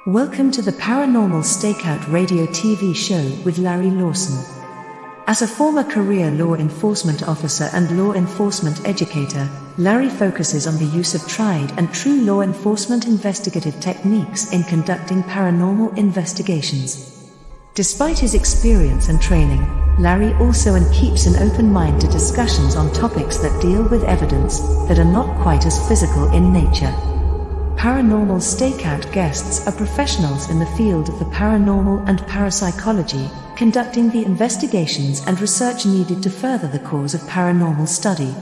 Welcome to the Paranormal Stakeout radio TV show with Larry Lawson. As a former career law enforcement officer and law enforcement educator, Larry focuses on the use of tried and true law enforcement investigative techniques in conducting paranormal investigations. Despite his experience and training, Larry also keeps an open mind to discussions on topics that deal with evidence that are not quite as physical in nature. Paranormal Stakeout guests are professionals in the field of the paranormal and parapsychology, conducting the investigations and research needed to further the cause of paranormal study.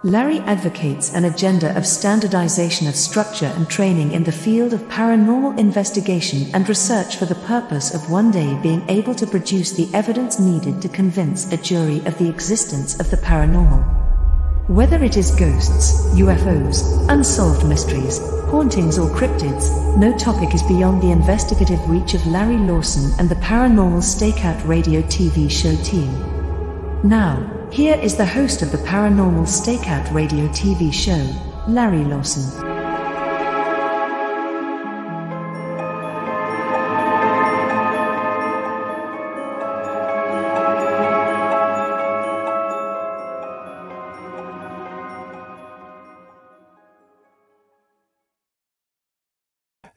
Larry advocates an agenda of standardization of structure and training in the field of paranormal investigation and research for the purpose of one day being able to produce the evidence needed to convince a jury of the existence of the paranormal. Whether it is ghosts, UFOs, unsolved mysteries, hauntings or cryptids, no topic is beyond the investigative reach of Larry Lawson and the Paranormal Stakeout radio TV show team. Now, here is the host of the Paranormal Stakeout radio TV show, Larry Lawson.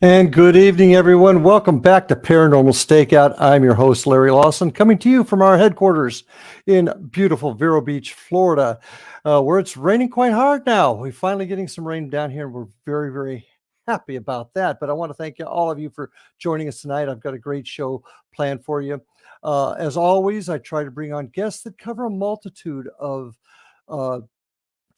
And good evening, everyone. Welcome back to Paranormal Stakeout. I'm your host, Larry Lawson, coming to you from our headquarters in beautiful Vero Beach, Florida, where it's raining quite hard now. We're finally getting some rain down here, and we're very, very happy about that. But I want to thank all of you for joining us tonight. I've got a great show planned for you. As always, I try to bring on guests that cover a multitude of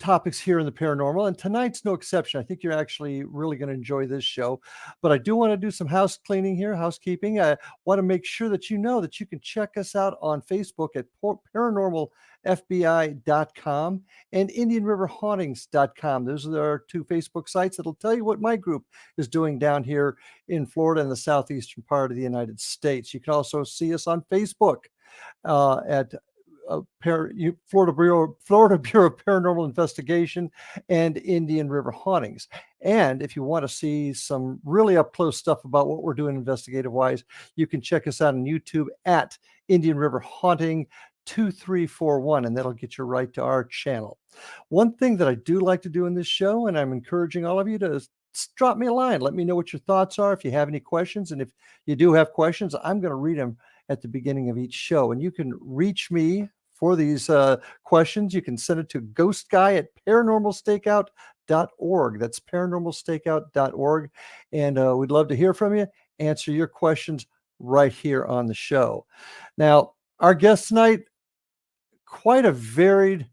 topics here in the paranormal, and tonight's no exception. I think you're actually really going to enjoy this show, but I do want to do some housekeeping. I want to make sure that you know that you can check us out on Facebook at paranormalfbi.com and indianriverhauntings.com. Those are our two Facebook sites that'll tell you what my group is doing down here in Florida and the southeastern part of the United States. You can also see us on Facebook at Florida Bureau of Paranormal Investigation and Indian River Hauntings. And if you want to see some really up close stuff about what we're doing investigative wise, you can check us out on YouTube at Indian River Haunting 2341, and that'll get you right to our channel. One thing that I do like to do in this show, and I'm encouraging all of you to drop me a line. Let me know what your thoughts are if you have any questions. And if you do have questions, I'm going to read them at the beginning of each show. And you can reach me for these questions. You can send it to ghostguy@paranormalstakeout.org. That's paranormalstakeout.org. And we'd love to hear from you, answer your questions right here on the show. Now, our guest tonight, quite a varied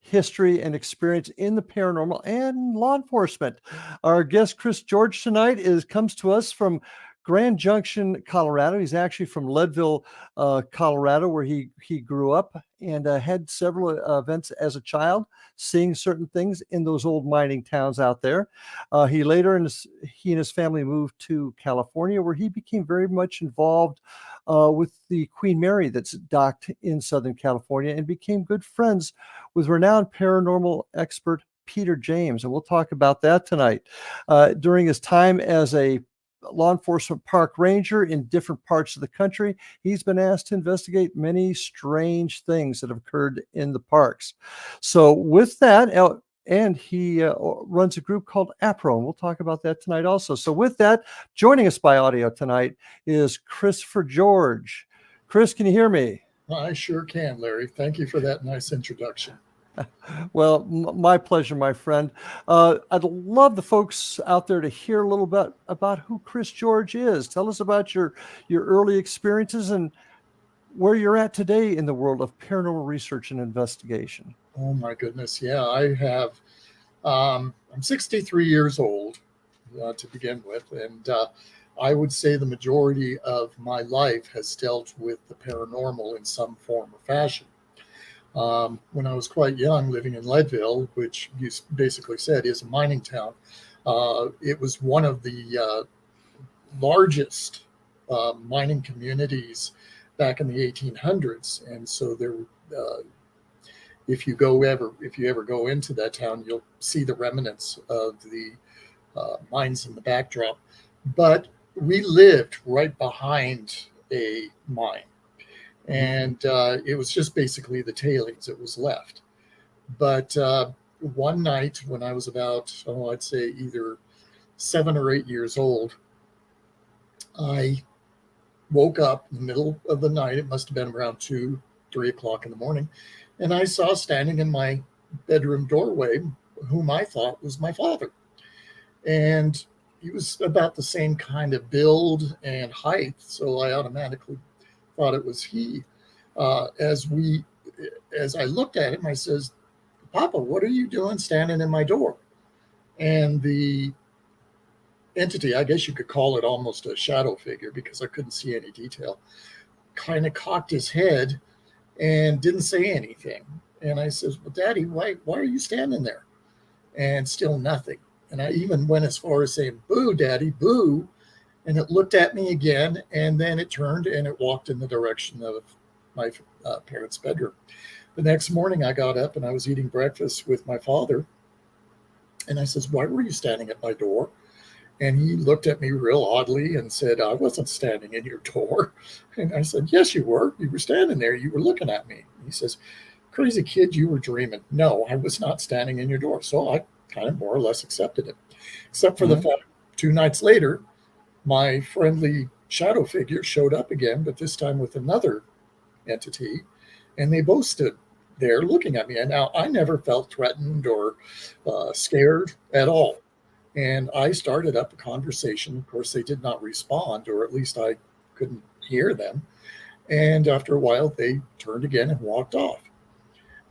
history and experience in the paranormal and law enforcement. Our guest, Chris George, tonight comes to us from Grand Junction, Colorado. He's actually from Leadville, Colorado, where he grew up and had several events as a child, seeing certain things in those old mining towns out there. He and his family moved to California, where he became very much involved with the Queen Mary that's docked in Southern California, and became good friends with renowned paranormal expert Peter James. And we'll talk about that tonight. During his time as a law enforcement park ranger in different parts of the country, he's been asked to investigate many strange things that have occurred in the parks. So with that, and he runs a group called APRO, and we'll talk about that tonight also. So with that, joining us by audio tonight is Christopher George. Chris, can you hear me? I sure can, Larry. Thank you for that nice introduction. Well, my pleasure, my friend. I'd love the folks out there to hear a little bit about who Chris George is. Tell us about your early experiences and where you're at today in the world of paranormal research and investigation. Oh, my goodness. Yeah, I have. I'm 63 years old to begin with, and I would say the majority of my life has dealt with the paranormal in some form or fashion. When I was quite young, living in Leadville, which you basically said is a mining town, it was one of the largest mining communities back in the 1800s. And so there, if you ever go into that town, you'll see the remnants of the mines in the backdrop. But we lived right behind a mine, Mhm. and it was just basically the tailings that was left. But one night when I was about, oh, I'd say either 7 or 8 years old, I woke up in the middle of the night. It must have been around 2, 3 o'clock in the morning. And I saw standing in my bedroom doorway whom I thought was my father. And he was about the same kind of build and height. So I automatically thought it was he. Uh, as we, as I looked at him, I says, "Papa, what are you doing standing in my door?" And the entity, I guess you could call it almost a shadow figure because I couldn't see any detail, kind of cocked his head and didn't say anything. And I says, "Well, Daddy, why are you standing there?" And still nothing. And I even went as far as saying, "Boo, Daddy, boo." And it looked at me again, and then it turned and it walked in the direction of my parents' bedroom. The next morning, I got up and I was eating breakfast with my father. And I says, "Why were you standing at my door?" And he looked at me real oddly and said, "I wasn't standing in your door." And I said, "Yes, you were. You were standing there. You were looking at me." And he says, "Crazy kid, you were dreaming." No, I was not standing in your door. So I kind of more or less accepted it, except for the Mhm. fact 2 nights later, my friendly shadow figure showed up again, but this time with another entity. And they both stood there looking at me. And now I never felt threatened or scared at all. And I started up a conversation. Of course, they did not respond, or at least I couldn't hear them. And after a while, they turned again and walked off.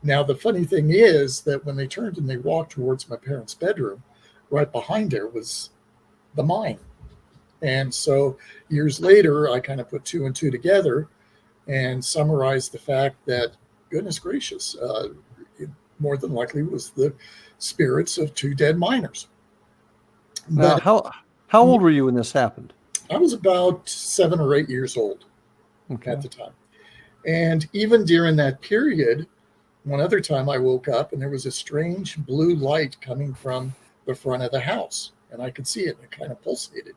Now, the funny thing is that when they turned and they walked towards my parents' bedroom, right behind there was the mine. And so years later, I kind of put two and two together and summarized the fact that, goodness gracious, it more than likely was the spirits of two dead miners. Now, But how old were you when this happened? I was about 7 or 8 years old at Okay. the time. And even during that period, one other time I woke up and there was a strange blue light coming from the front of the house. And I could see it, and it kind of pulsated.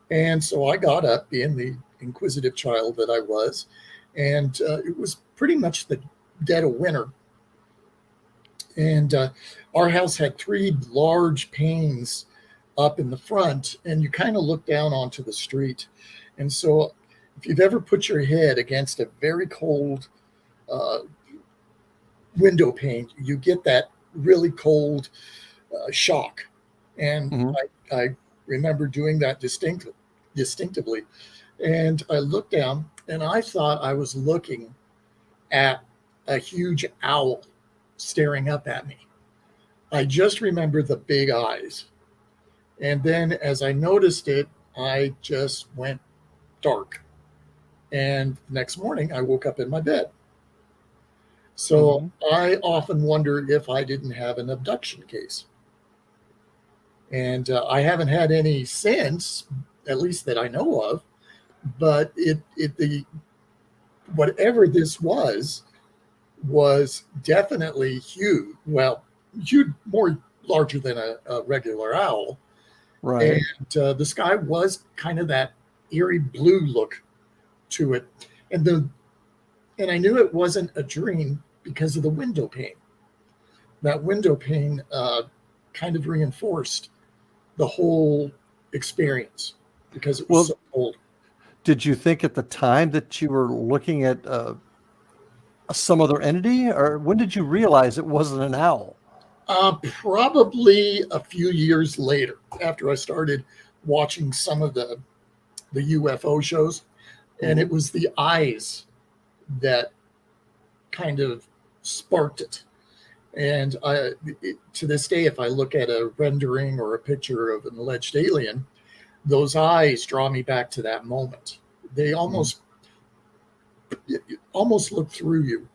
And so I got up, being the inquisitive child that I was, and it was pretty much the dead of winter. And our house had three large panes up in the front, and you kind of look down onto the street. And so, if you've ever put your head against a very cold uh, window pane, you get that really cold shock. And Mhm. I remember doing that distinctively. And I looked down, and I thought I was looking at a huge owl staring up at me. I just remember the big eyes. And then as I noticed it, I just went dark. And the next morning, I woke up in my bed. So Mhm. I often wonder if I didn't have an abduction case. And I haven't had any since, at least that I know of. But the whatever this was definitely huge. Well, huge, more larger than a regular owl. Right. And the sky was kind of that eerie blue look to it. And the and I knew it wasn't a dream because of the window pane. That window pane kind of reinforced the whole experience because it was Well, so cold. did you think at the time that you were looking at some other entity, or when did you realize it wasn't an owl? Probably a few years later, after I started watching some of the UFO shows, and it Mhm. was the eyes that kind of sparked it. And to this day, if I look at a rendering or a picture of an alleged alien, those eyes draw me back to that moment. They Mhm. almost look through you,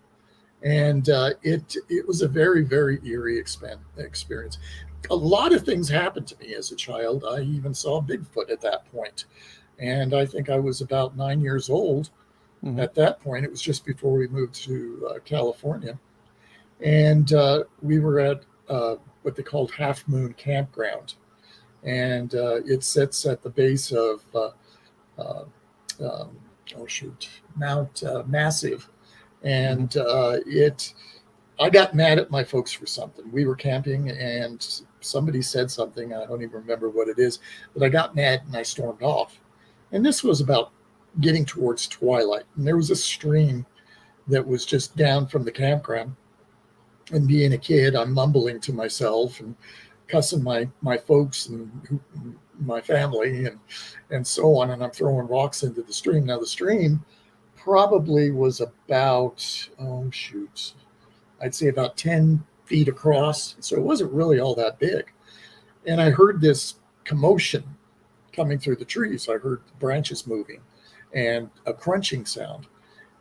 and it was a very very eerie experience. A lot of things happened to me as a child. I even saw Bigfoot at that point, and I think I was about 9 years old Mhm. at that point. It was just before we moved to California, and we were at what they called Half Moon Campground. and it sits at the base of Mount Massive, and I got mad at my folks for something. We were camping and somebody said something, I don't even remember what it is, but I got mad and I stormed off. And this was about getting towards twilight, and there was a stream that was just down from the campground. And being a kid, I'm mumbling to myself and cussing my folks and my family and so on, and I'm throwing rocks into the stream. Now the stream probably was about I'd say about 10 feet across, so it wasn't really all that big. And I heard this commotion coming through the trees. I heard the branches moving and a crunching sound,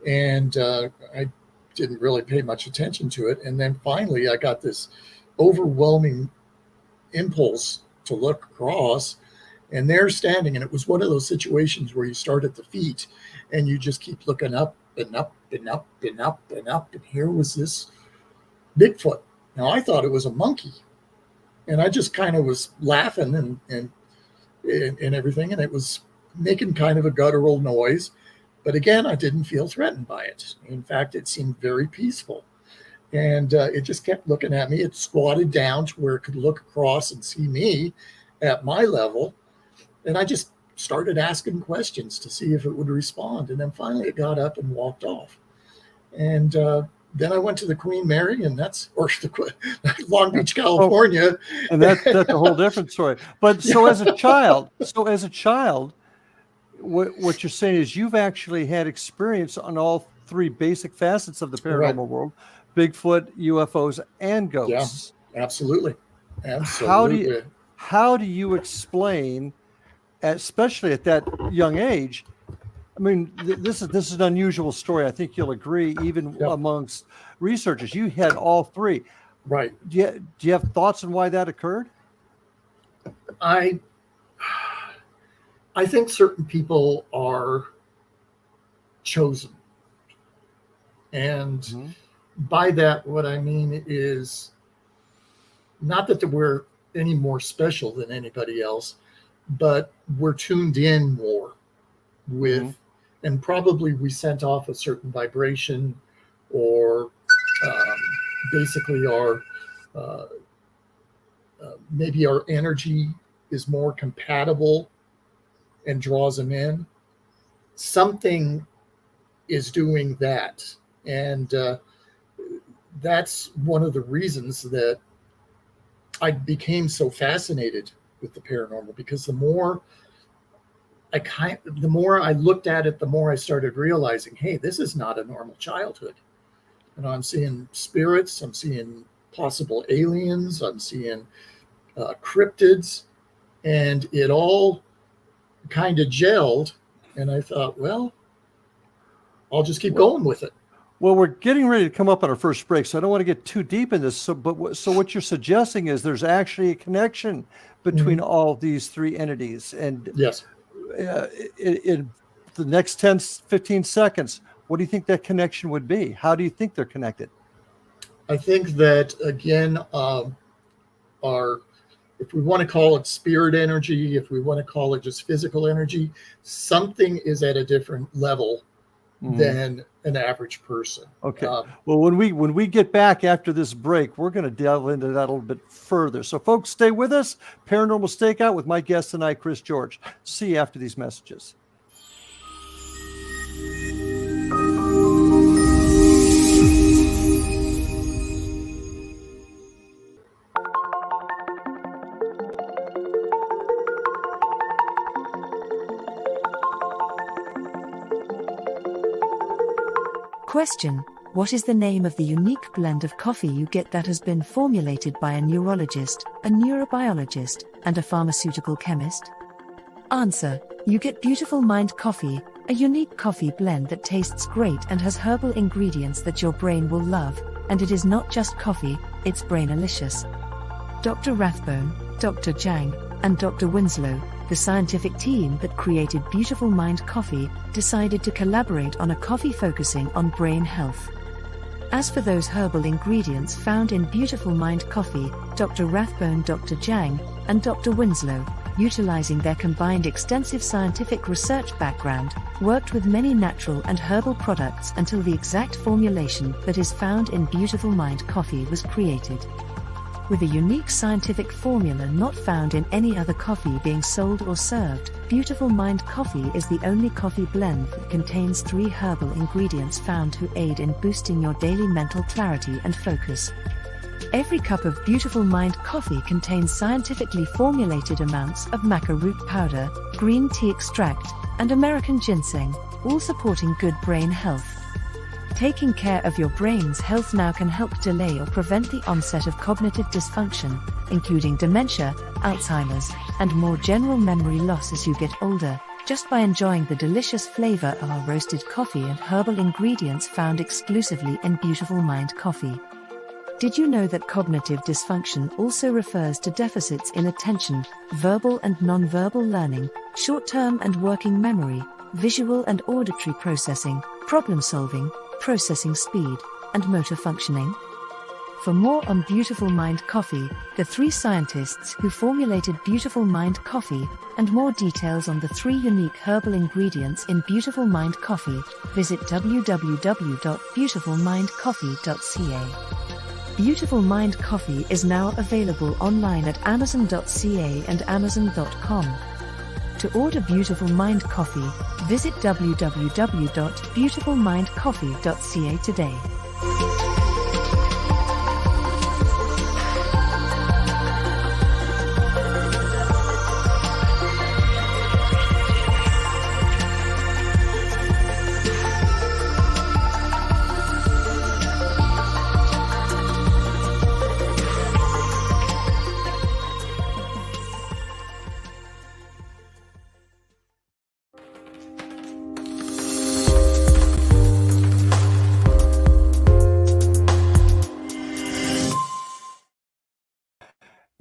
and I didn't really pay much attention to it. And then finally I got this overwhelming impulse to look across, and they're standing, and it was one of those situations where you start at the feet and you just keep looking up and up and up and up and up, and here was this Bigfoot. Now I thought it was a monkey, and I just kind of was laughing and everything, and it was making kind of a guttural noise, but again, I didn't feel threatened by it. In fact, it seemed very peaceful. And it just kept looking at me. It squatted down to where it could look across and see me at my level. And I just started asking questions to see if it would respond. And then finally it got up and walked off. And then I went to the Queen Mary, and Long Beach, California. And that's a whole different story. But so as a child, what you're saying is you've actually had experience on all three basic facets of the paranormal world: Bigfoot, UFOs, and ghosts. Yeah, absolutely. How do you explain, especially at that young age? I mean, this is an unusual story. I think you'll agree, even amongst researchers. You had all three. Right. Do you have thoughts on why that occurred? I think certain people are chosen. And by that, what I mean is not that we're any more special than anybody else, but we're tuned in more with, and probably we sent off a certain vibration, or basically our maybe our energy is more compatible and draws them in. Something is doing that. And that's one of the reasons that I became so fascinated with the paranormal, because the more I looked at it, the more I started realizing, hey, this is not a normal childhood. You know, I'm seeing spirits, I'm seeing possible aliens, I'm seeing cryptids, and it all kind of gelled. And I thought, well, I'll just keep going with it. Well, we're getting ready to come up on our first break, so I don't want to get too deep in this. So what you're suggesting is there's actually a connection between all these three entities. And yes, in the next 10, 15 seconds, what do you think that connection would be? How do you think they're connected? I think that, again, if we want to call it spirit energy, if we want to call it just physical energy, something is at a different level than an average person. Okay. Well, when we get back after this break, we're going to delve into that a little bit further. So folks, stay with us. Paranormal Stakeout with my guest tonight, Chris George. See you after these messages. Question: what is the name of the unique blend of coffee you get that has been formulated by a neurologist, a neurobiologist, and a pharmaceutical chemist? Answer: you get Beautiful Mind Coffee, a unique coffee blend that tastes great and has herbal ingredients that your brain will love, and it is not just coffee, it's brainalicious. Dr. Rathbone, Dr. Jang, and Dr. Winslow, the scientific team that created Beautiful Mind Coffee, decided to collaborate on a coffee focusing on brain health. As for those herbal ingredients found in Beautiful Mind Coffee, Dr. Rathbone, Dr. Jang, and Dr. Winslow, utilizing their combined extensive scientific research background, worked with many natural and herbal products until the exact formulation that is found in Beautiful Mind coffee was created. With a unique scientific formula not found in any other coffee being sold or served, Beautiful Mind coffee is the only coffee blend that contains 3 herbal ingredients found to aid in boosting your daily mental clarity and focus. Every cup of Beautiful Mind coffee contains scientifically formulated amounts of maca root powder, green tea extract, and American ginseng, all supporting good brain health. Taking care of your brain's health now can help delay or prevent the onset of cognitive dysfunction, including dementia, Alzheimer's, and more general memory loss as you get older, just by enjoying the delicious flavor of our roasted coffee and herbal ingredients found exclusively in Beautiful Mind coffee. Did you know that cognitive dysfunction also refers to deficits in attention, verbal and nonverbal learning, short-term and working memory, visual and auditory processing, problem-solving, processing speed, and motor functioning? For more on Beautiful Mind coffee, the 3 scientists who formulated Beautiful Mind coffee, and more details on the 3 unique herbal ingredients in Beautiful Mind coffee, visit www.beautifulmindcoffee.ca. Beautiful Mind coffee is now available online at amazon.ca and amazon.com. To order Beautiful Mind coffee, visit www.beautifulmindcoffee.ca today.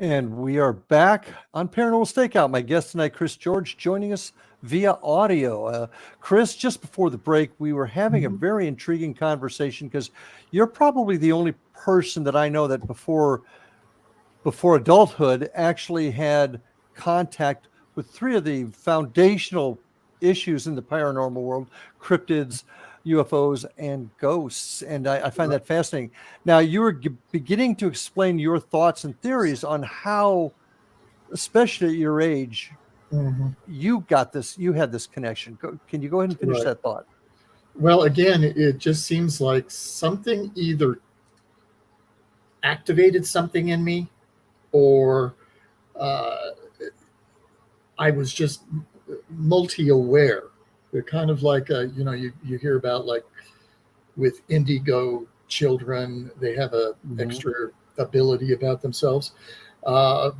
And we are back on Paranormal Stakeout. My guest tonight, Chris George, joining us via audio. Chris, just before the break, we were having a very intriguing conversation because you're probably the only person that I know that before adulthood actually had contact with 3 of the foundational issues in the paranormal world: cryptids, UFOs, and ghosts. And I find that fascinating. Now, you were beginning to explain your thoughts and theories on how, especially at your age, you had this connection. Can you go ahead and finish that thought? Well, again, it just seems like something either activated something in me, or I was just multi-aware. They're kind of like, you hear about, like, with indigo children, they have a extra ability about themselves. To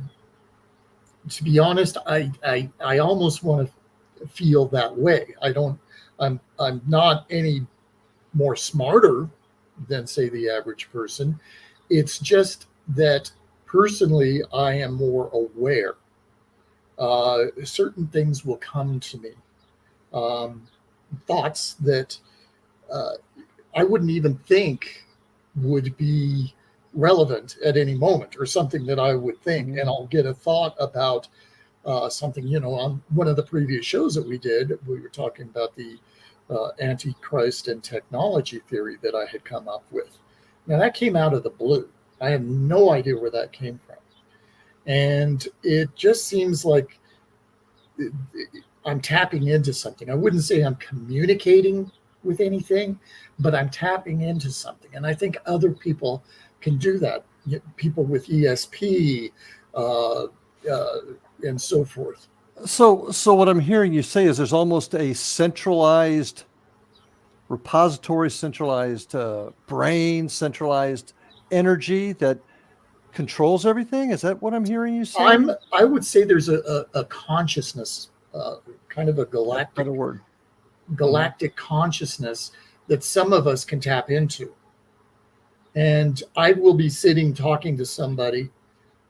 be honest, I almost want to feel that way. I'm not any more smarter than, say, the average person. It's just that personally, I am more aware. Certain things will come to me. Thoughts that I wouldn't even think would be relevant at any moment, or something that I would think, and I'll get a thought about something. On one of the previous shows that we did, we were talking about the Antichrist and technology theory that I had come up with. Now, that came out of the blue. I have no idea where that came from. And it just seems like I'm tapping into something. I wouldn't say I'm communicating with anything, but I'm tapping into something. And I think other people can do that. People with ESP and so forth. So what I'm hearing you say is there's almost a centralized repository, centralized brain, centralized energy that controls everything. Is that what I'm hearing you say? I would say there's a consciousness, kind of a galactic consciousness that some of us can tap into. And I will be sitting talking to somebody,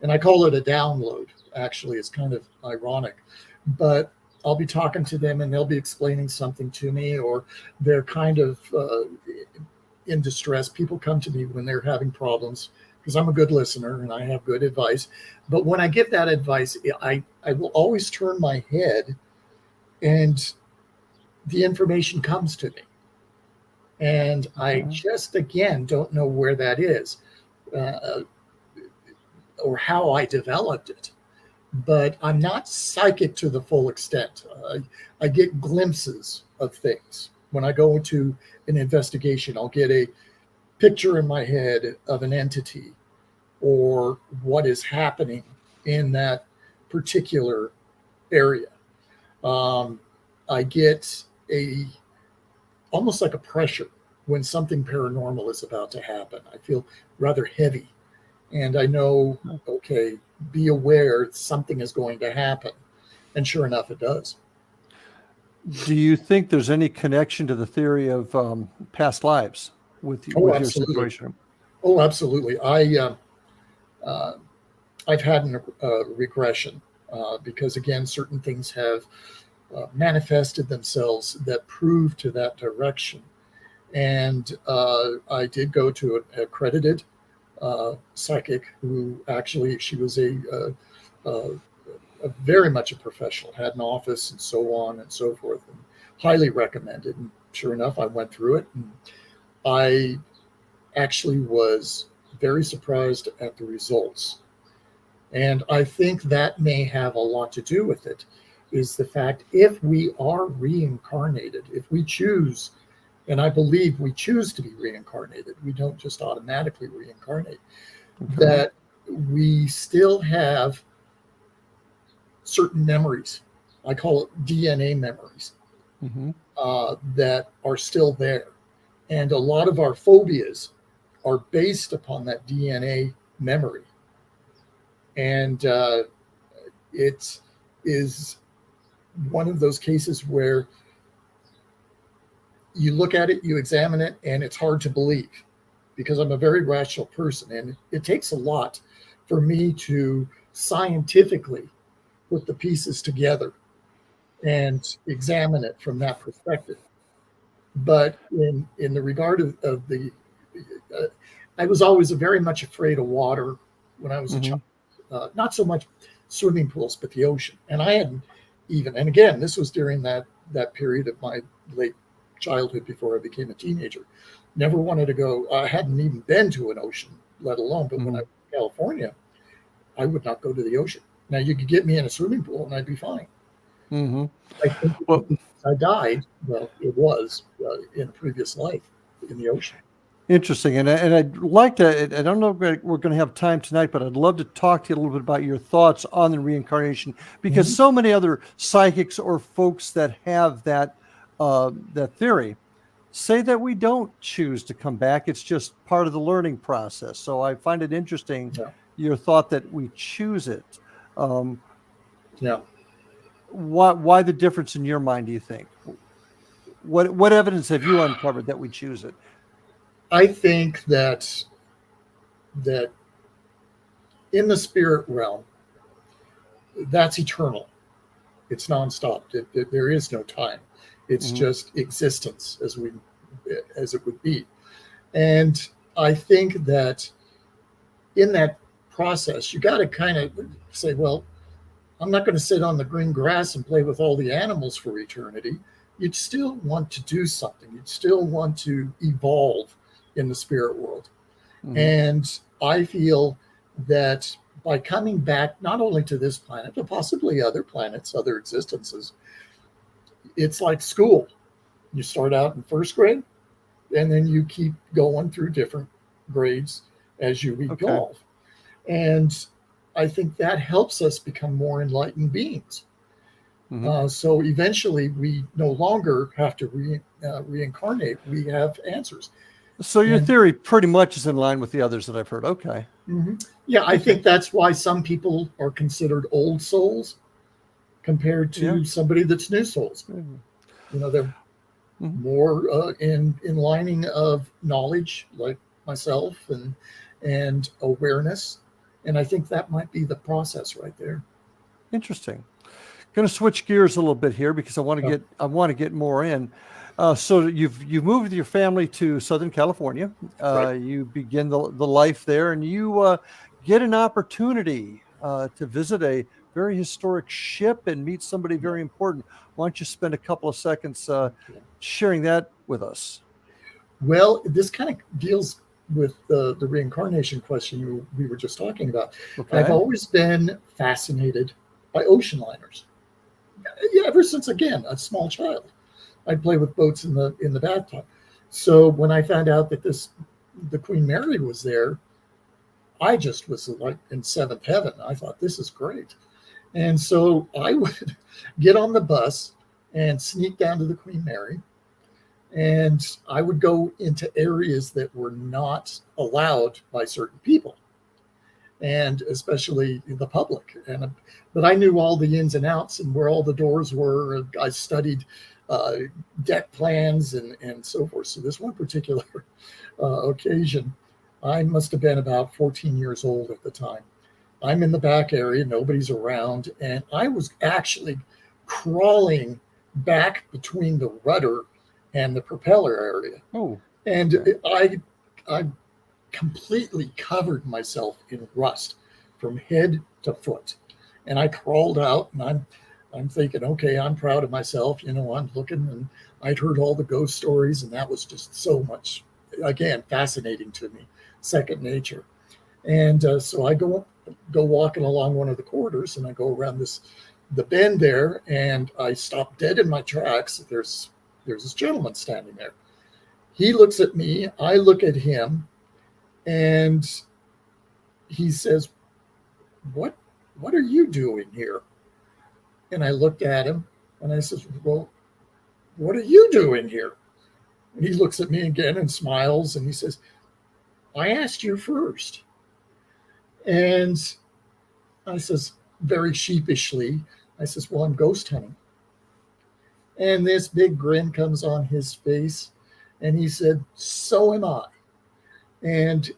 and I call it a download. Actually, it's kind of ironic, but I'll be talking to them and they'll be explaining something to me, or they're kind of in distress. People come to me when they're having problems because I'm a good listener and I have good advice. But when I give that advice, I will always turn my head and the information comes to me. And I just, again, don't know where that is uh, or how I developed it. But I'm not psychic to the full extent. I get glimpses of things. When I go into an investigation, I'll get a picture in my head of an entity or what is happening in that particular area. I get a almost like a pressure when something paranormal is about to happen. I feel rather heavy, and I know, okay, be aware something is going to happen. And sure enough, it does. Do you think there's any connection to the theory of past lives Oh, with your absolutely. situation? Oh, absolutely. Uh, I've had a regression because, again, certain things have manifested themselves that prove to that direction. And I did go to an accredited psychic who actually, she was a very much a professional, had an office and so on and so forth, and highly recommended. And sure enough, I went through it, and I actually was very surprised at the results. And I think that may have a lot to do with it, is the fact if we are reincarnated, if we choose, and I believe we choose to be reincarnated, we don't just automatically reincarnate, that we still have certain memories. I call it DNA memories that are still there. And a lot of our phobias are based upon that DNA memory. And it is one of those cases where you look at it, you examine it, and it's hard to believe because I'm a very rational person. And it takes a lot for me to scientifically put the pieces together and examine it from that perspective. But in the regard of the, uh, I was always very much afraid of water when I was a child. Not so much swimming pools, but the ocean. And I hadn't even, and again, this was during that period of my late childhood before I became a teenager. Never wanted to go. I hadn't even been to an ocean, let alone. But when I was in California, I would not go to the ocean. Now you could get me in a swimming pool and I'd be fine. I think Well, I died. Well, it was in a previous life in the ocean. interesting. And I'd like to, I don't know if we're going to have time tonight, but I'd love to talk to you a little bit about your thoughts on the reincarnation, because so many other psychics or folks that have that theory say that we don't choose to come back. It's just part of the learning process. So I find it interesting, Yeah. your thought that we choose it. Yeah. Why the difference in your mind, do you think? What evidence have you uncovered that we choose it? I think that in the spirit realm, that's eternal. It's nonstop. There is no time. It's just existence as it would be. And I think that in that process, you got to kind of say, well, I'm not going to sit on the green grass and play with all the animals for eternity. You'd still want to do something. You'd still want to evolve in the spirit world. And I feel that by coming back, not only to this planet, but possibly other planets, other existences, it's like school. You start out in first grade, and then you keep going through different grades as you evolve. And I think that helps us become more enlightened beings. So eventually, we no longer have to reincarnate. We have answers. So your theory pretty much is in line with the others that I've heard. Okay. Yeah, I think that's why some people are considered old souls compared to somebody that's new souls. You know, they're more in lining of knowledge, like myself, and awareness. And I think that might be the process right there. Interesting. Going to switch gears a little bit here because I want to get more in. So you've moved with your family to Southern California. Right. You begin the life there, and you get an opportunity to visit a very historic ship and meet somebody Yeah. very important. Why don't you spend a couple of seconds Okay. sharing that with us? Well, this kind of deals with the reincarnation question we were just talking about. I've Okay. always been fascinated by ocean liners. Yeah, ever since, again, a small child. I'd play with boats in the bathtub. So when I found out that the Queen Mary was there, I just was like in seventh heaven. I thought, this is great. And so I would get on the bus and sneak down to the Queen Mary, and I would go into areas that were not allowed by certain people, and especially the public. But I knew all the ins and outs and where all the doors were. I studied uh, deck plans and so forth. So this one particular occasion, I must have been about 14 years old at the time. I'm in the back area, nobody's around, and I was actually crawling back between the rudder and the propeller area. Oh, And okay. I completely covered myself in rust from head to foot. And I crawled out, and I'm thinking, okay, I'm proud of myself. I'm looking, and I'd heard all the ghost stories, and that was just so much, again, fascinating to me, second nature. And so I go walking along one of the corridors, and I go around the bend there, and I stop dead in my tracks. There's this gentleman standing there. He looks at me, I look at him, and he says, "What what are you doing here?" And I looked at him, and I says, "Well, what are you doing here?" And he looks at me again and smiles, and he says, "I asked you first." And I says, very sheepishly, I says, "Well, I'm ghost hunting." And this big grin comes on his face, and he said, "So am I." And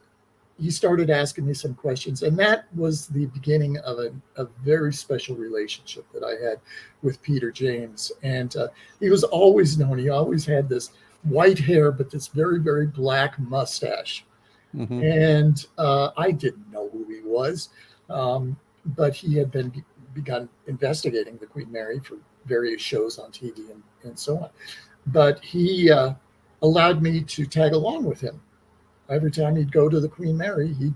he started asking me some questions, and that was the beginning of a very special relationship that I had with Peter James. And he was always known. He always had this white hair, but this very, very black mustache. Hmm. And I didn't know who he was, but he had begun investigating the Queen Mary for various shows on TV and so on. But he allowed me to tag along with him. Every time he'd go to the Queen Mary, he'd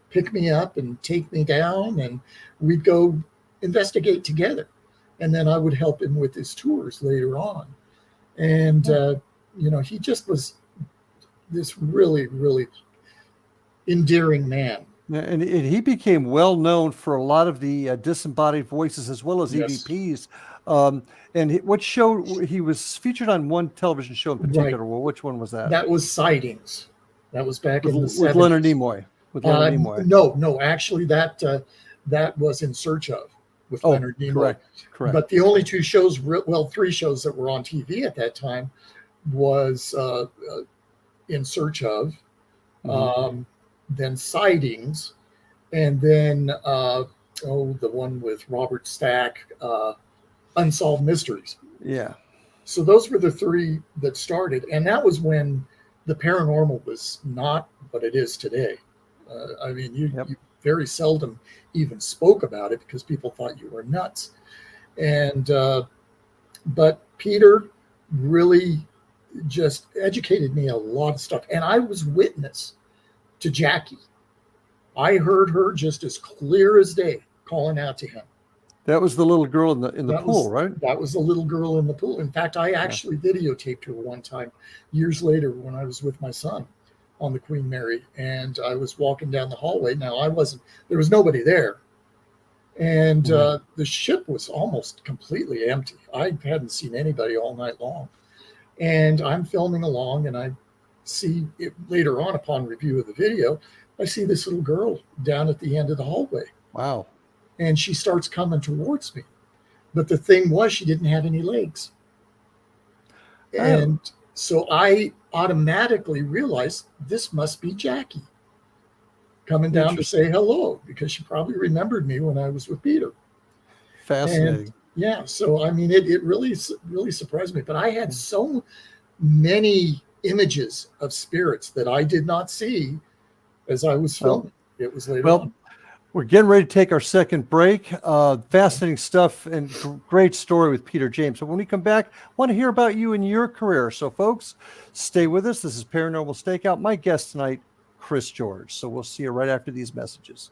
pick me up and take me down, and we'd go investigate together. And then I would help him with his tours later on. And, he just was this really, really endearing man. Yeah, and he became well known for a lot of the disembodied voices as well as Yes, EVPs. And what show he was featured on one television show in right. particular? Well, which one was that? That was sightings. That was back in the With Leonard 70s. Nimoy. With Leonard Nimoy. No, no, actually, that was In Search Of with Oh, Leonard Nimoy. correct. But the only two shows, well, three shows that were on TV at that time was In Search Of, Hmm. um, then Sightings, and then the one with Robert Stack, Unsolved Mysteries. Yeah. So those were the three that started, and that was when the paranormal was not what it is today. I mean, Yep. you very seldom even spoke about it because people thought you were nuts. And but Peter really just educated me a lot of stuff, and I was witness to Jackie. I heard her just as clear as day calling out to him. That was the little girl in the That pool, was right? that was the little girl in the pool. In fact, I Yeah. actually videotaped her one time years later when I was with my son on the Queen Mary, and I was walking down the hallway. Now there was nobody there, and Mhm. the ship was almost completely empty. I hadn't seen anybody all night long, and I'm filming along, and I see it later on upon review of the video. I see this little girl down at the end of the hallway, Wow. and she starts coming towards me. But the thing was, she didn't have any legs. Oh, And so I automatically realized this must be Jackie coming down to say interesting. hello because she probably remembered me when I was with Peter. And Fascinating. yeah, so I mean, it really, really surprised me. But I had many images of spirits that I did not see as I was filming. It was later on. We're getting ready to take our second break. Fascinating stuff and great story with Peter James. So when we come back, I want to hear about you and your career. So folks, stay with us. This is Paranormal Stakeout. My guest tonight, Chris George. So we'll see you right after these messages.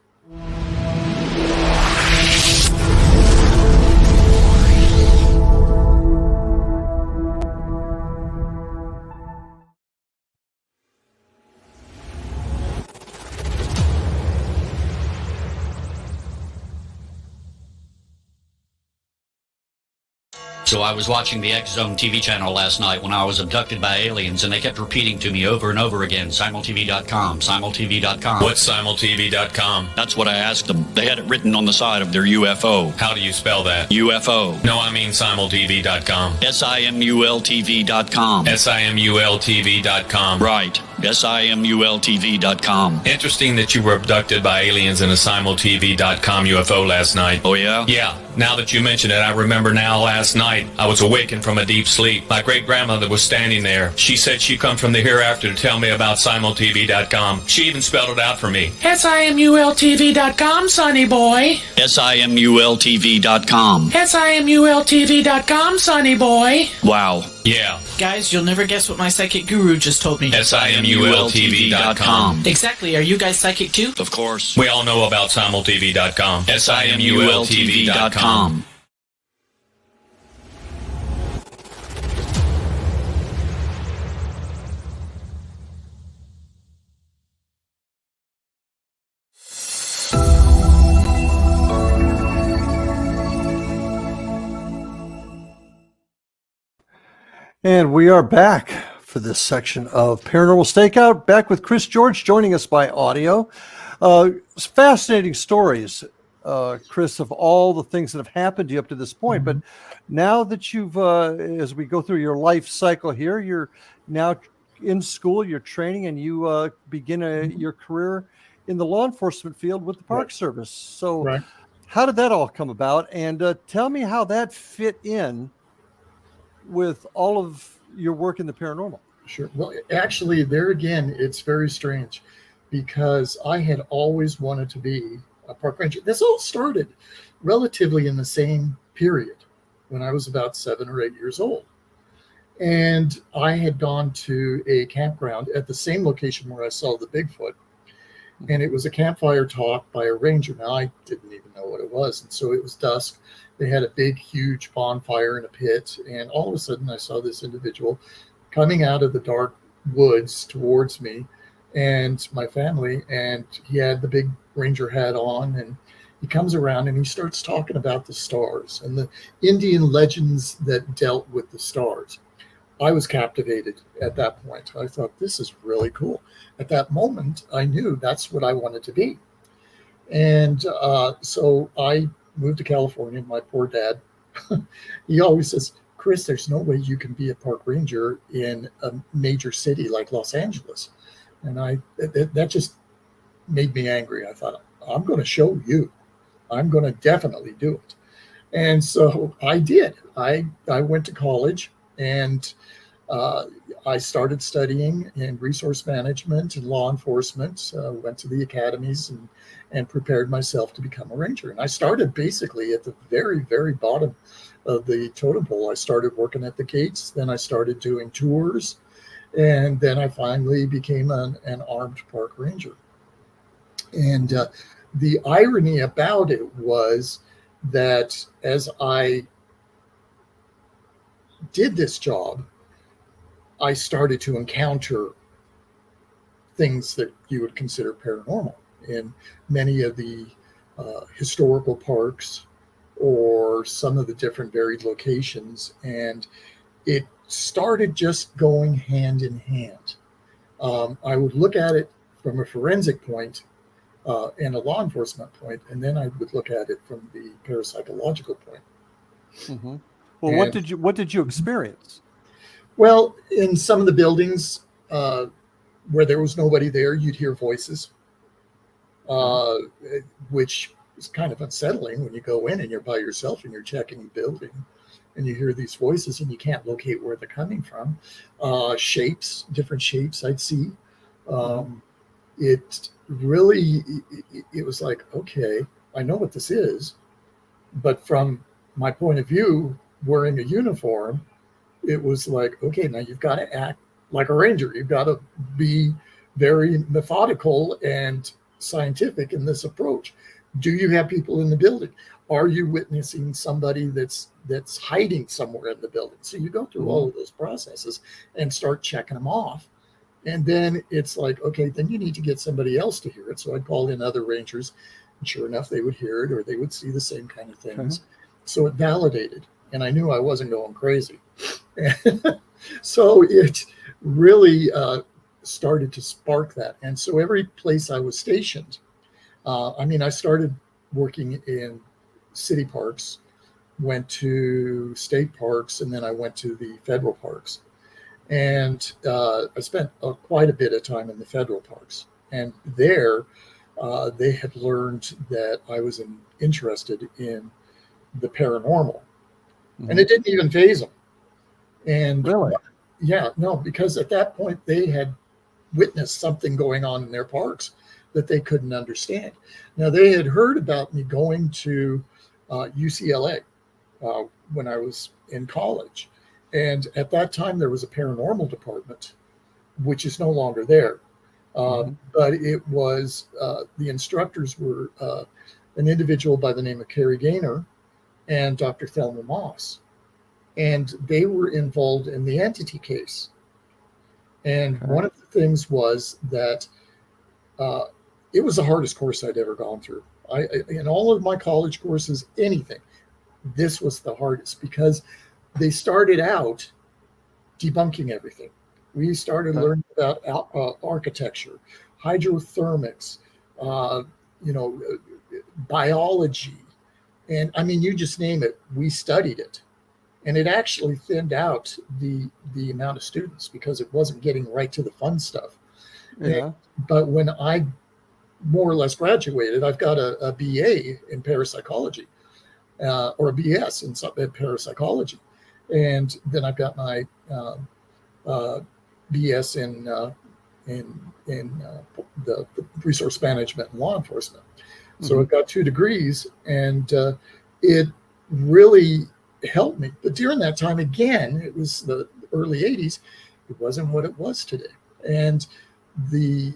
So I was watching the X Zone TV channel last night when I was abducted by aliens, and they kept repeating to me over and over again, simultv.com, simultv.com. What's simultv.com? That's what I asked them. They had it written on the side of their UFO. How do you spell that? UFO. No, I mean simultv.com. simultv.com. simultv.com. Right. simultv.com. Interesting that you were abducted by aliens in a simultv.com UFO last night. Oh, yeah? Yeah. Now that you mention it, I remember now last night I was awakened from a deep sleep. My great-grandmother was standing there. She said she'd come from the hereafter to tell me about simultv.com. She even spelled it out for me. simultv.com, sonny boy. simultv.com. simultv.com, sonny boy. Wow. Yeah. Guys, you'll never guess what my psychic guru just told me. simultv.com. Exactly. Are you guys psychic too? Of course. We all know about simultv.com. simultv.com. And we are back for this section of Paranormal Stakeout, back with Chris George joining us by audio. Fascinating stories, Chris, of all the things that have happened to you up to this point. But now that you've, as we go through your life cycle here, you're now in school, you're training, and you begin your career in the law enforcement field with the Park Service. So how did that all come about? And tell me how that fit in with all of your work in the paranormal. Sure. Well, actually, there again, it's very strange because I had always wanted to be a park ranger. This all started relatively in the same period when I was about 7 or 8 years old. And I had gone to a campground at the same location where I saw the Bigfoot. And it was a campfire talk by a ranger. Now, I didn't even know what it was. And so it was dusk. They had a big, huge bonfire in a pit. And all of a sudden, I saw this individual coming out of the dark woods towards me and my family. And he had the big ranger hat on. And he comes around and he starts talking about the stars and the Indian legends that dealt with the stars. I was captivated at that point. I thought, this is really cool. At that moment, I knew that's what I wanted to be. And so I moved to California. My poor dad, he always says, Chris, there's no way you can be a park ranger in a major city like Los Angeles. And that just made me angry. I thought, I'm going to show you. I'm going to definitely do it. And so I did. I went to college and I started studying in resource management and law enforcement, went to the academies and prepared myself to become a ranger. And I started basically at the very, very bottom of the totem pole. I started working at the gates, then I started doing tours, and then I finally became an armed park ranger. And the irony about it was that as I did this job, I started to encounter things that you would consider paranormal in many of the historical parks or some of the different varied locations. And it started just going hand in hand. I would look at it from a forensic point and a law enforcement point, and then I would look at it from the parapsychological point. Mm-hmm. Well, what did you experience? Well, in some of the buildings where there was nobody there, you'd hear voices, which is kind of unsettling when you go in and you're by yourself and you're checking the building. and you hear these voices and you can't locate where they're coming from. Shapes, different shapes I'd see. It really, it was like, okay, I know what this is, but from my point of view, wearing a uniform, it was like, okay, now you've got to act like a ranger. You've got to be very methodical and scientific in this approach. Do you have people in the building? Are you witnessing somebody that's hiding somewhere in the building? So you go through all of those processes and start checking them off. And then it's like, okay, then you need to get somebody else to hear it. So I'd call in other rangers, and sure enough, they would hear it, or they would see the same kind of things. So it validated, and I knew I wasn't going crazy. So it really started to spark that. And so every place I was stationed, I started working in city parks, went to state parks, and then I went to the federal parks. And I spent quite a bit of time in the federal parks. And there, they had learned that I was interested in the paranormal. And it didn't even faze them. And Really? Yeah, no, because at that point they had witnessed something going on in their parks that they couldn't understand. Now, they had heard about me going to UCLA when I was in college. And at that time, there was a paranormal department, which is no longer there. But it was, the instructors were an individual by the name of Carrie Gaynor and Dr. Thelma Moss. And they were involved in the entity case. And one of the things was that it was the hardest course I'd ever gone through. In all of my college courses, anything, this was the hardest because they started out debunking everything. We started learning about architecture, hydrothermics, biology. And I mean, you just name it, we studied it. And it actually thinned out the amount of students because it wasn't getting right to the fun stuff. But when I more or less graduated, I've got a BA in parapsychology, or a BS in parapsychology. And then I've got my BS in the resource management and law enforcement. So I've got 2 degrees, and it really helped me. But during that time, again, it was the early 80s. It wasn't what it was today. And the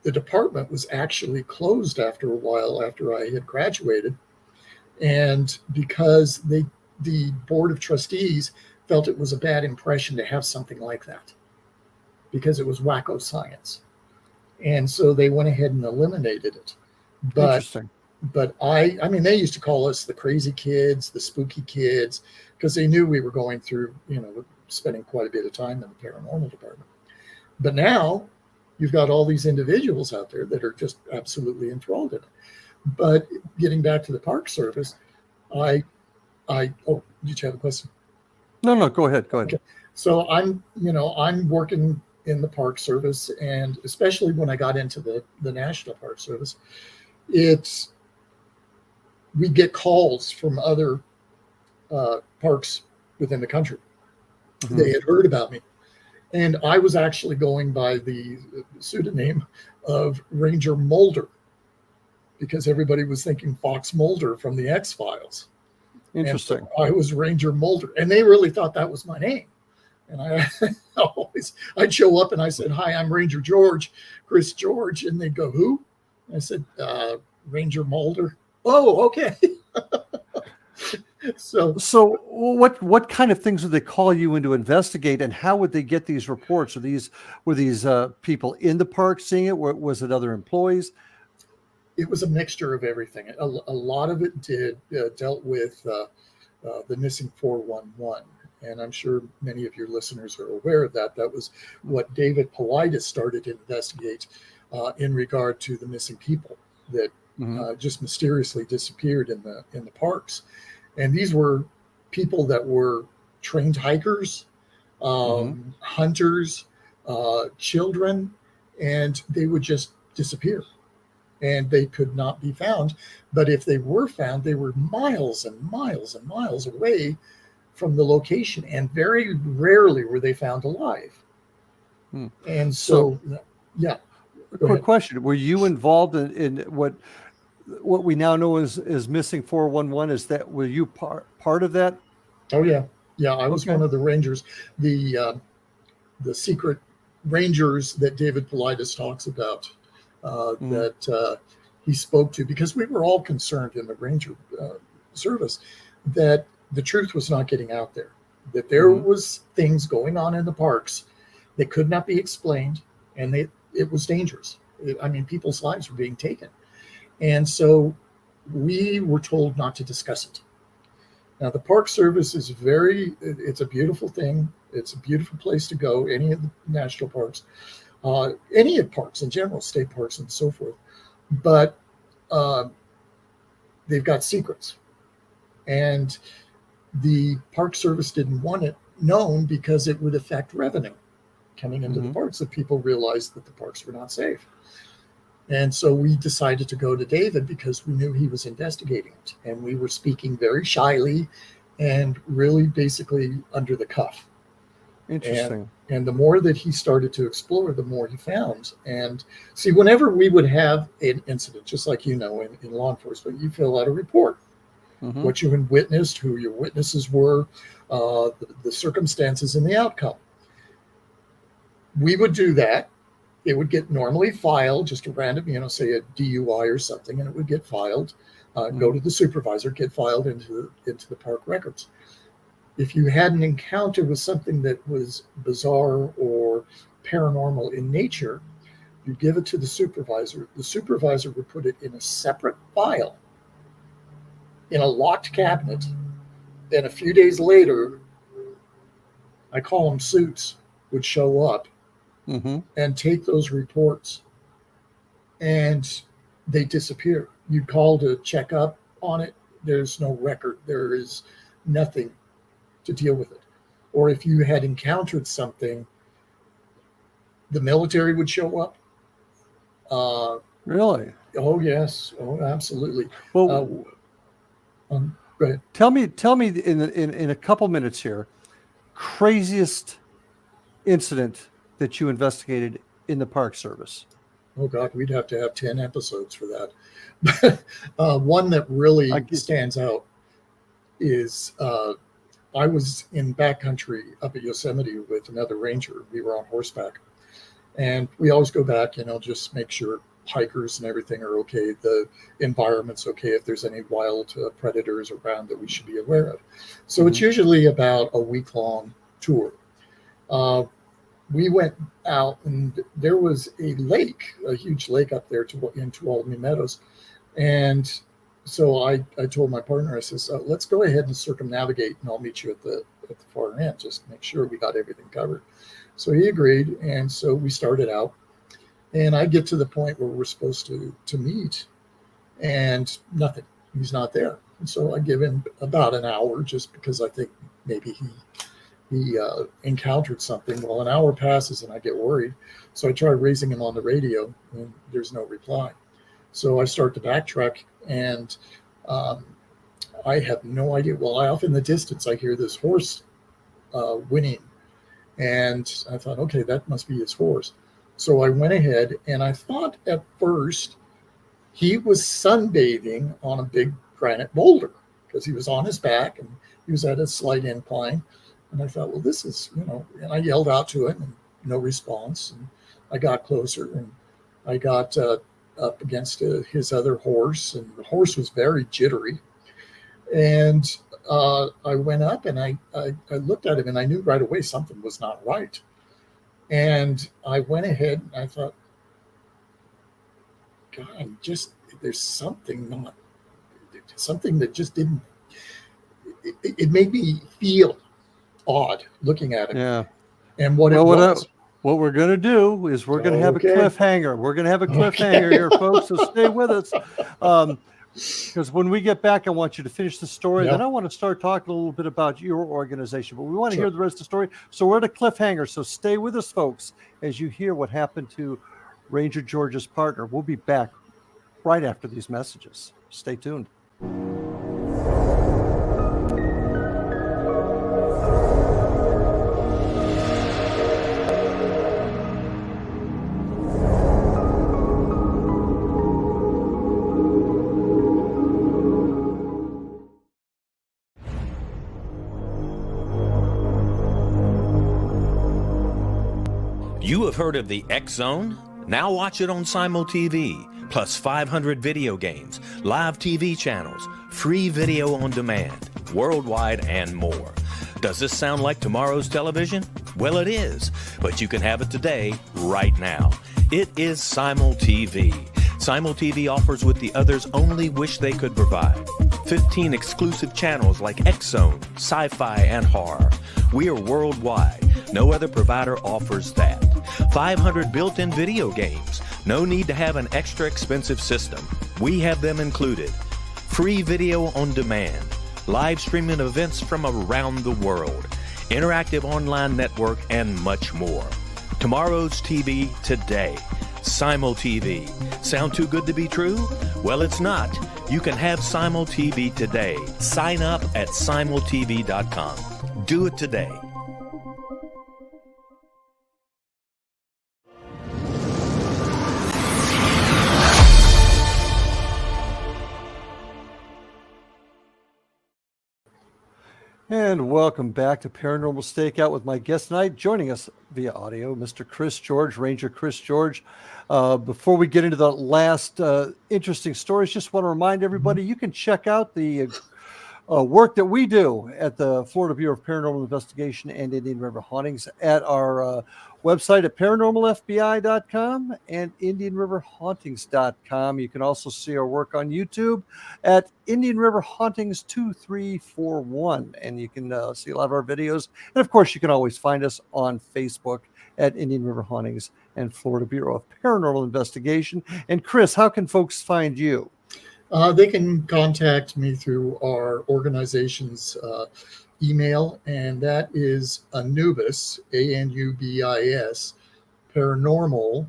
department was actually closed after a while after I had graduated. And because the board of trustees felt it was a bad impression to have something like that because it was wacko science. And so they went ahead and eliminated it. But Interesting. But I mean, they used to call us the crazy kids, the spooky kids, because they knew we were going through, spending quite a bit of time in the paranormal department. But now you've got all these individuals out there that are just absolutely enthralled in it. But getting back to the Park Service, did you have a question? No, go ahead. Okay. So I'm working in the Park Service, and especially when I got into the National Park Service, we get calls from other parks within the country. They had heard about me. And I was actually going by the pseudonym of Ranger Mulder because everybody was thinking Fox Mulder from the X-Files. Interesting. And so I was Ranger Mulder, and they really thought that was my name. And I'd show up and I said, "Hi, I'm Ranger George, Chris George." And they'd go, "Who?" I said, "Ranger Mulder." "Oh, okay." So what kind of things would they call you in to investigate, and how would they get these reports? Were these people in the park seeing it? Was it other employees? It was a mixture of everything. A lot of it dealt with the missing 411. And I'm sure many of your listeners are aware of that. That was what David Paulides started to investigate in regard to the missing people that just mysteriously disappeared in the parks. And these were people that were trained hikers, hunters, children, and they would just disappear. and they could not be found. But if they were found, they were miles and miles and miles away from the location, and very rarely were they found alive. And so yeah. A quick question: were you involved in what we now know is missing 411? Were you part of that? Oh yeah, I was one of the rangers, the secret rangers that David Paulides talks about, that he spoke to, because we were all concerned in the ranger service that the truth was not getting out there, that there was things going on in the parks that could not be explained, and it was dangerous. People's lives were being taken. And so we were told not to discuss it. Now, the Park Service is it's a beautiful thing. It's a beautiful place to go, any of the national parks, any of parks in general, state parks and so forth. But they've got secrets. And the Park Service didn't want it known because it would affect revenue coming into the parks, if people realized that the parks were not safe. And so we decided to go to David because we knew he was investigating it. And we were speaking very shyly and really basically under the cuff. Interesting. And the more that he started to explore, the more he found. And see, whenever we would have an incident, just like in law enforcement, you fill out a report. What you had witnessed, who your witnesses were, the circumstances and the outcome. We would do that. It would get normally filed, just a random, say a DUI or something, and it would get filed, go to the supervisor, get filed into the park records. If you had an encounter with something that was bizarre or paranormal in nature, you give it to the supervisor. The supervisor would put it in a separate file in a locked cabinet. Then a few days later, I call them suits, would show up and take those reports, and they disappear. You call to check up on it. There's no record. There is nothing to deal with it. Or if you had encountered something, the military would show up. Really? Oh, yes. Oh, absolutely. Well, go ahead. Tell me in a couple minutes here, craziest incident that you investigated in the Park Service. Oh God, we'd have to have 10 episodes for that. One that really stands out is I was in backcountry up at Yosemite with another ranger. We were on horseback, and we always go back, just make sure hikers and everything are okay, the environment's okay, if there's any wild predators around that we should be aware of. So it's usually about a week-long tour. We went out, and there was a lake, a huge lake up there in Tuolumne Meadows. And so I told my partner, I says, let's go ahead and circumnavigate, and I'll meet you at the far end, just to make sure we got everything covered. So he agreed, and so we started out. And I get to the point where we're supposed to meet, and nothing. He's not there. And so I give him about an hour, just because I think maybe he encountered something. Well, an hour passes, and I get worried. So I try raising him on the radio, and there's no reply. So I start to backtrack, and I have no idea. Well, off in the distance, I hear this horse whinnying, and I thought, okay, that must be his horse. So I went ahead, and I thought at first he was sunbathing on a big granite boulder, because he was on his back and he was at a slight incline. And I thought, well, this is, and I yelled out to him, and no response. And I got closer, and I got up against his other horse, and the horse was very jittery. And I went up, and I looked at him, and I knew right away something was not right. And I went ahead, and I thought, God, there's something that just didn't, it made me feel odd looking at it. Yeah. And what what we're going to do is we're going to have a cliffhanger. We're going to have a cliffhanger here, folks. So stay with us. Because when we get back, I want you to finish the story. Then I want to start talking a little bit about your organization, but we want to hear the rest of the story. So we're at a cliffhanger. So stay with us, folks, as you hear what happened to Ranger George's partner. We'll be back right after these messages. Stay tuned. You have heard of the X Zone? Now watch it on Simul TV, plus 500 video games, live TV channels, free video on demand, worldwide, and more. Does this sound like tomorrow's television? Well, it is, but you can have it today, right now. It is Simul TV. Simul TV offers what the others only wish they could provide. 15 exclusive channels like X Zone, sci-fi, and horror. We are worldwide. No other provider offers that. 500 built-in video games. No need to have an extra expensive system. We have them included. Free video on demand. Live streaming events from around the world. Interactive online network, and much more. Tomorrow's TV today. Simul TV. Sound too good to be true? Well, it's not. You can have Simul TV today. Sign up at simultv.com. Do it today. And welcome back to Paranormal Stakeout with my guest tonight, joining us via audio, Mr. Chris George, Ranger Chris George. Before we get into the last interesting stories, just want to remind everybody you can check out the work that we do at the Florida Bureau of Paranormal Investigation and Indian River Hauntings at our website at paranormalfbi.com and indianriverhauntings.com. You can also see our work on YouTube at Indian River Hauntings 2341, and you can see a lot of our videos. And of course, you can always find us on Facebook at Indian River Hauntings and Florida Bureau of Paranormal Investigation. And Chris, how can folks find you? They can contact me through our organization's email, and that is Anubis, ANUBIS, Paranormal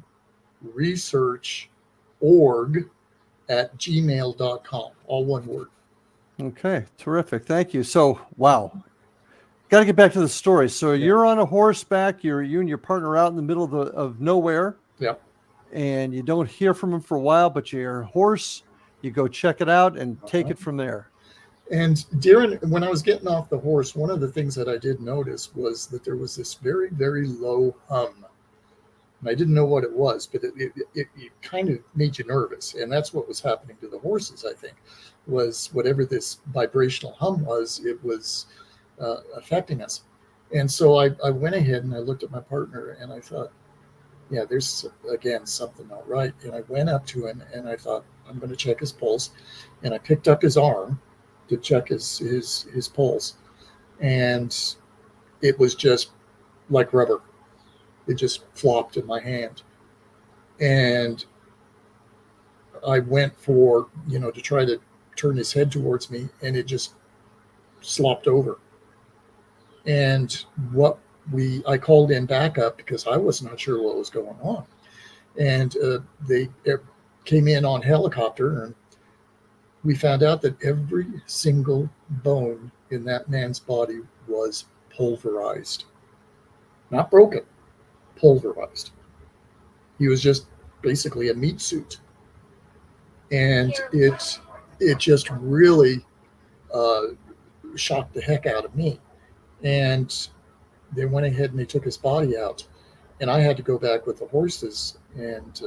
Research Org at gmail.com, all one word. Okay, terrific. Thank you. So, wow. Got to get back to the story. So you're on a horseback, you and your partner out in the middle of nowhere. Yep. And you don't hear from him for a while, but your horse, you go check it out and take it from there. And when I was getting off the horse, one of the things that I did notice was that there was this very, very low hum. And I didn't know what it was, but it kind of made you nervous. And that's what was happening to the horses, I think, was whatever this vibrational hum was, it was affecting us. And so I went ahead and I looked at my partner and I thought, yeah, there's, again, something not right. And I went up to him and I thought, I'm going to check his pulse. And I picked up his arm to check his pulse, and it was just like rubber. It just flopped in my hand, and I went for to try to turn his head towards me, and it just slopped over. And I called in backup because I was not sure what was going on, and they came in on helicopter, and we found out that every single bone in that man's body was pulverized. Not broken, pulverized. He was just basically a meat suit. And it just really shocked the heck out of me. And they went ahead and they took his body out. And I had to go back with the horses. And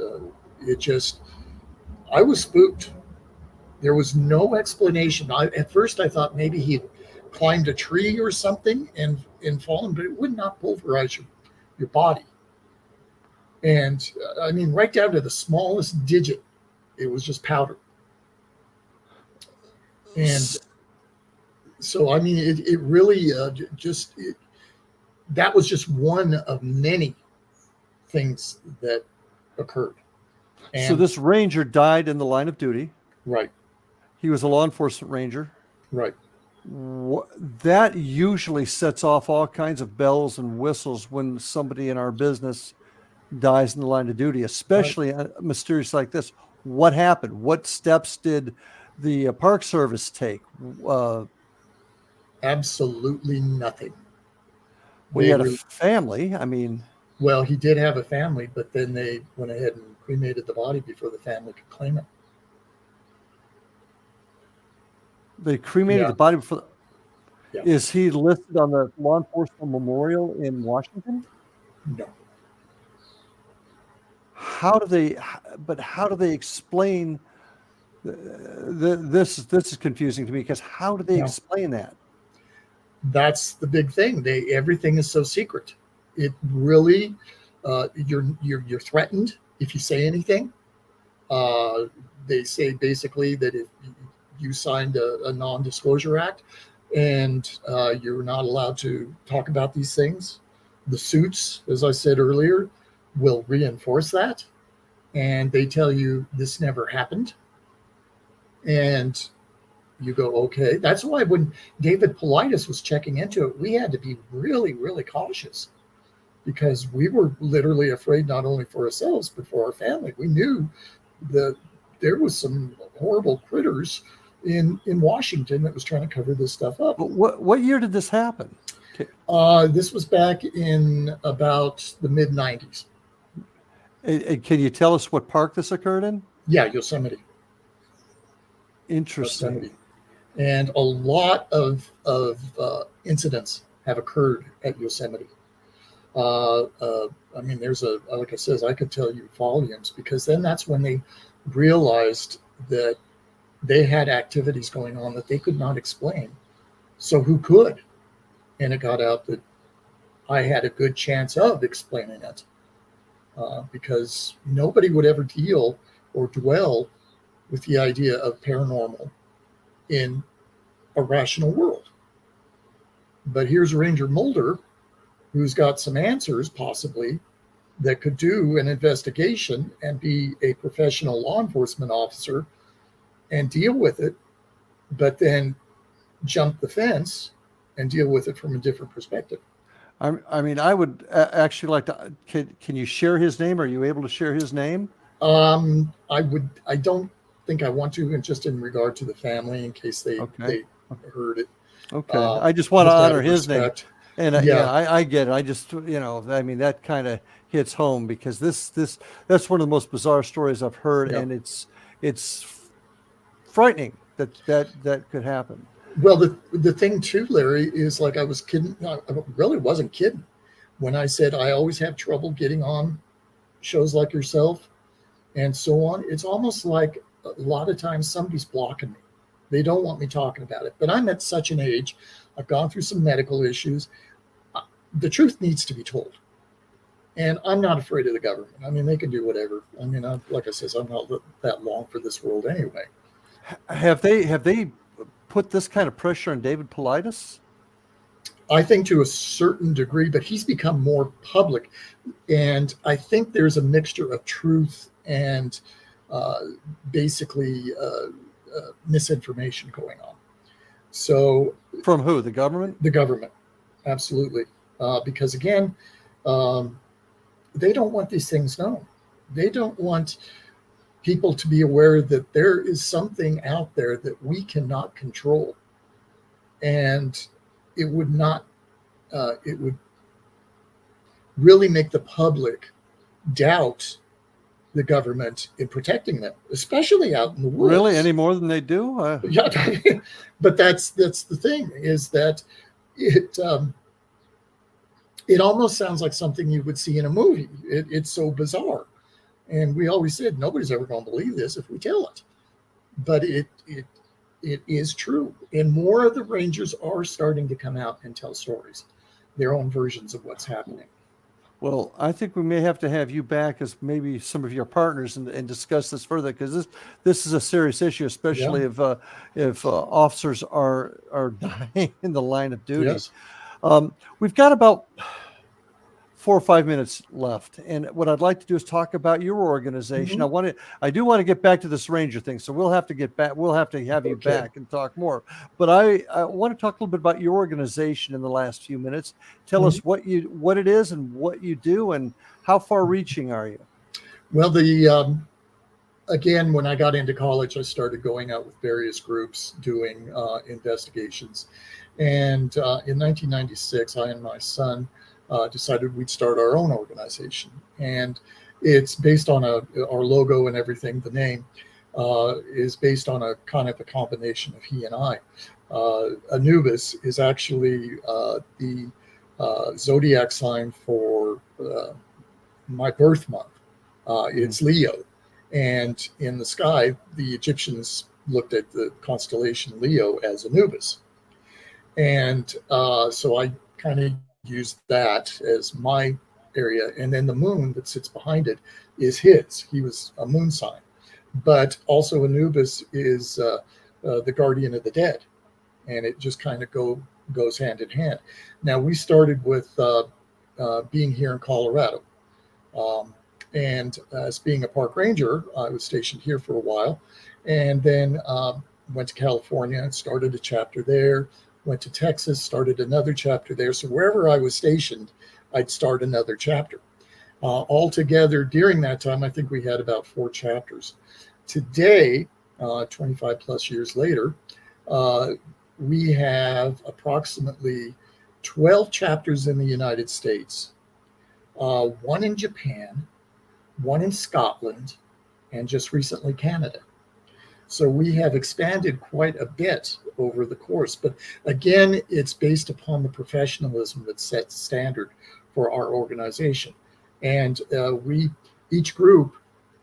I was spooked. There was no explanation. At first, I thought maybe he climbed a tree or something and fallen, but it would not pulverize your body. And I mean, right down to the smallest digit, it was just powder. And so, I mean, it really that was just one of many things that occurred. And, so this ranger died in the line of duty. Right. He was a law enforcement ranger. Right. That usually sets off all kinds of bells and whistles when somebody in our business dies in the line of duty, especially mysterious like this. what happened? What steps did the Park Service take? Absolutely nothing. We had a family. I mean, well, he did have a family, but then they went ahead and cremated the body before the family could claim it. they cremated the body before. Is he listed on the law enforcement memorial in Washington? No. How do they explain this is confusing to me, because how do they explain that? That's the big thing. Everything is so secret. It really, you're threatened if you say anything. They say basically that if you signed a non-disclosure act, and you're not allowed to talk about these things. The suits, as I said earlier, will reinforce that, and they tell you this never happened. And you go, okay. That's why when David Paulides was checking into it, we had to be really, really cautious, because we were literally afraid not only for ourselves, but for our family. We knew that there was some horrible critters in Washington that was trying to cover this stuff up. But what year did this happen? This was back in about the mid-90s. Can you tell us what park this occurred in? Yeah, Yosemite. Interesting. Yosemite. And a lot of incidents have occurred at Yosemite. I mean, like I said, I could tell you volumes, because then that's when they realized that they had activities going on that they could not explain. So who could? And it got out that I had a good chance of explaining it, because nobody would ever deal or dwell with the idea of paranormal in a rational world. But here's Ranger Mulder, who's got some answers possibly that could do an investigation and be a professional law enforcement officer and deal with it, but then jump the fence and deal with it from a different perspective. I mean, I would actually like to. Can you share his name? Are you able to share his name? I don't think I want to, and just in regard to the family, in case they heard it. Okay, I just want to honor his name. And I get it. I just, I mean, that kind of hits home, because that's one of the most bizarre stories I've heard, and it's frightening that could happen. Well, the thing too, Larry, is like I was kidding. I really wasn't kidding when I said I always have trouble getting on shows like yourself and so on. It's almost like a lot of times somebody's blocking me. They don't want me talking about it. But I'm at such an age. I've gone through some medical issues. The truth needs to be told. And I'm not afraid of the government. I mean, they can do whatever. I mean, like I said, I'm not that long for this world anyway. Have they put this kind of pressure on David Paulides? I think to a certain degree, but he's become more public. And I think there's a mixture of truth and basically misinformation going on. So from who? The government? The government. Absolutely. Because again, they don't want these things known. They don't want people to be aware that there is something out there that we cannot control. And it would not, it would really make the public doubt the government in protecting them, especially out in the woods. Really, any more than they do? Yeah, but that's the thing, is that it almost sounds like something you would see in a movie. It's so bizarre, and we always said nobody's ever going to believe this if we tell it, but it is true, and more of the Rangers are starting to come out and tell stories, their own versions of what's happening. Well, I think we may have to have you back as maybe some of your partners and discuss this further, because this is a serious issue, especially if officers are dying in the line of duty. Yes. We've got about 4 or 5 minutes left, and what I'd like to do is talk about your organization. Mm-hmm. I do want to get back to this Ranger thing, so we'll have to get back. We'll have to have you back and talk more. But I want to talk a little bit about your organization in the last few minutes. Tell us what it is and what you do, and how far-reaching are you? Well, again, when I got into college, I started going out with various groups doing investigations. And in 1996, I and my son decided we'd start our own organization. And it's based on our logo and everything. The name is based on a kind of a combination of he and I. Anubis is actually the zodiac sign for my birth month. It's Leo. And in the sky, the Egyptians looked at the constellation Leo as Anubis. And so I kind of used that as my area. And then the moon that sits behind it is his. He was a moon sign. But also Anubis is the guardian of the dead. And it just kind of goes hand in hand. Now, we started with being here in Colorado. And as being a park ranger, I was stationed here for a while, and then went to California and started a chapter there, went to Texas, started another chapter there. So wherever I was stationed, I'd start another chapter. Altogether, during that time, I think we had about 4 chapters. Today, 25 plus years later, we have approximately 12 chapters in the United States, 1 in Japan, 1 in Scotland, and just recently Canada. So we have expanded quite a bit over the course. But again, it's based upon the professionalism that sets standard for our organization. And each group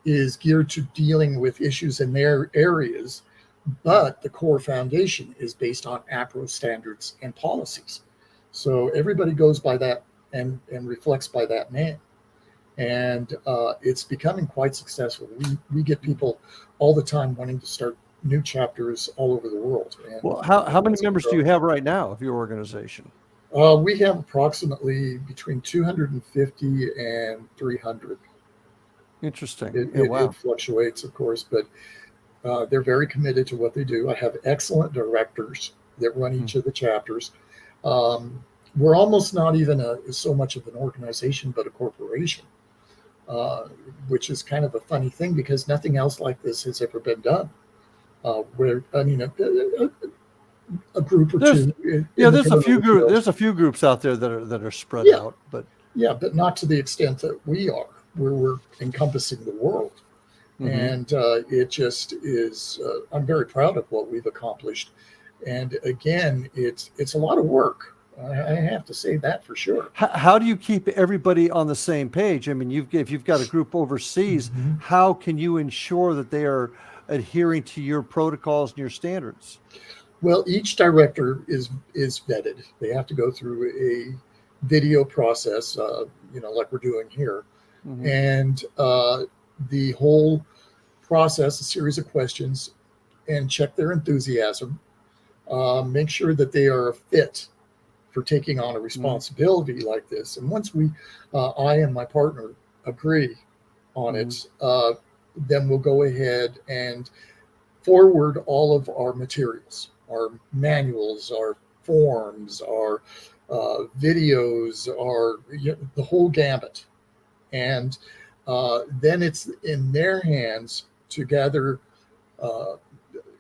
is geared to dealing with issues in their areas, but the core foundation is based on APRO standards and policies. So everybody goes by that and reflects by that name. And it's becoming quite successful. We get people all the time wanting to start new chapters all over the world. And well, how many members do you have right now of your organization? We have approximately between 250 and 300. Interesting. It fluctuates, of course, but they're very committed to what they do. I have excellent directors that run each of the chapters. We're almost not even so much of an organization, but a corporation, which is kind of a funny thing because nothing else like this has ever been done. Where I mean, a group or two. There's a few groups out there that are spread out, but not to the extent that we are, where we're encompassing the world. And it just is. I'm very proud of what we've accomplished. And again, it's a lot of work. I have to say that for sure. How do you keep everybody on the same page? I mean, if you've got a group overseas, how can you ensure that they are adhering to your protocols and your standards? Well, each director is vetted. They have to go through a video process, like we're doing here. And the whole process, a series of questions, and check their enthusiasm. Make sure that they are fit for taking on a responsibility like this. And once I and my partner agree on it, then we'll go ahead and forward all of our materials, our manuals, our forms, our videos, the whole gambit. And then it's in their hands to gather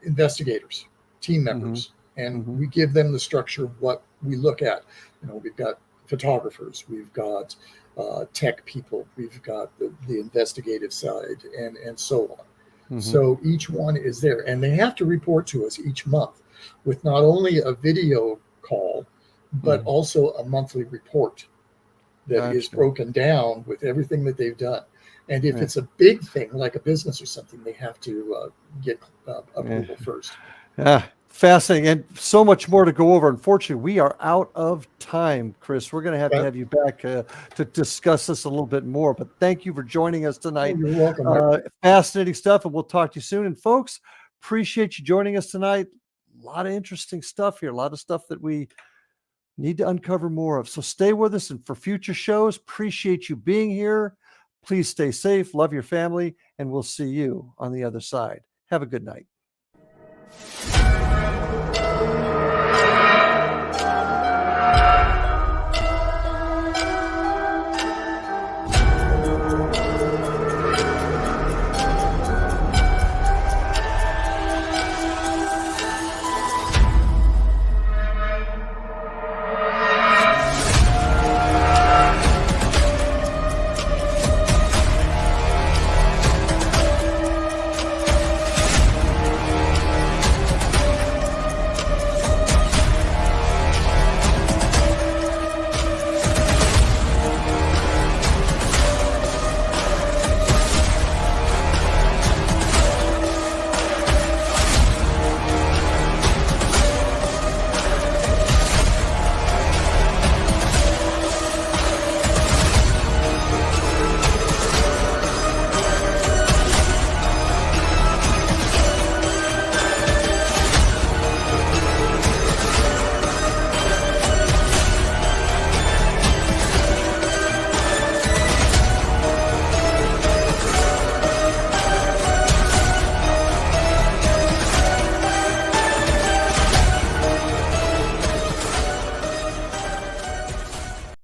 investigators, team members, and we give them the structure of what we look at. We've got photographers, we've got tech people, we've got the investigative side, and so on. So each one is there, and they have to report to us each month with not only a video call, but also a monthly report that is broken down with everything that they've done. And if it's a big thing like a business or something, they have to get approval first. Yeah, fascinating, and so much more to go over. Unfortunately, we are out of time, Chris. We're going to have you back to discuss this a little bit more. But thank you for joining us tonight. You're welcome. Fascinating stuff, and we'll talk to you soon. And folks, appreciate you joining us tonight. A lot of interesting stuff here. A lot of stuff that we need to uncover more of. So stay with us, and for future shows, appreciate you being here. Please stay safe, love your family, and we'll see you on the other side. Have a good night.